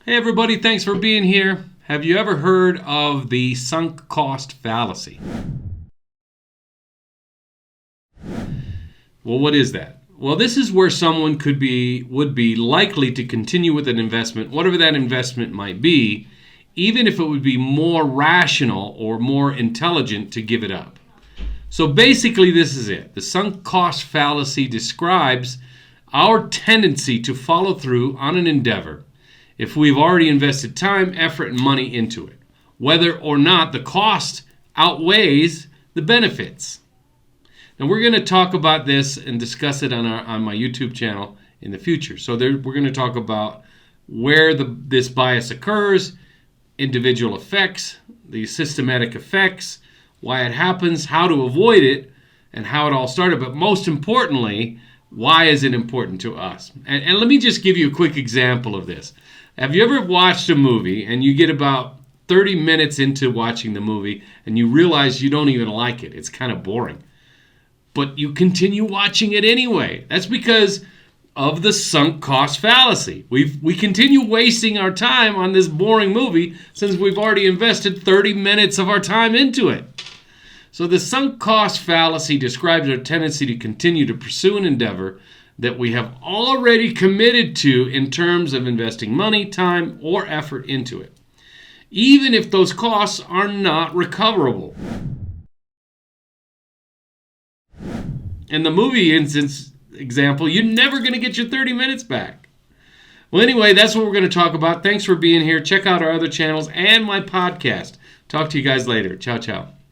Hey everybody, thanks for being here. Have you ever heard of the sunk cost fallacy? Well, what is that? Well, this is where someone would be likely to continue with an investment, whatever that investment might be, even if it would be more rational or more intelligent to give it up. So basically, this is it. The sunk cost fallacy describes our tendency to follow through on an endeavor if we've already invested time, effort, and money into it, whether or not the cost outweighs the benefits. Now, we're going to talk about this and discuss it on my YouTube channel in the future. So we're going to talk about where this bias occurs, individual effects, the systematic effects, why it happens, how to avoid it, and how it all started. But most importantly, why is it important to us? And let me just give you a quick example of this. Have you ever watched a movie and you get about 30 minutes into watching the movie and you realize you don't even like it? It's kind of boring. But you continue watching it anyway. That's because of the sunk cost fallacy. We continue wasting our time on this boring movie since we've already invested 30 minutes of our time into it. So the sunk cost fallacy describes our tendency to continue to pursue an endeavor that we have already committed to in terms of investing money, time, or effort into it, even if those costs are not recoverable. In the movie example, you're never going to get your 30 minutes back. Well, anyway, that's what we're going to talk about. Thanks for being here. Check out our other channels and my podcast. Talk to you guys later. Ciao, ciao.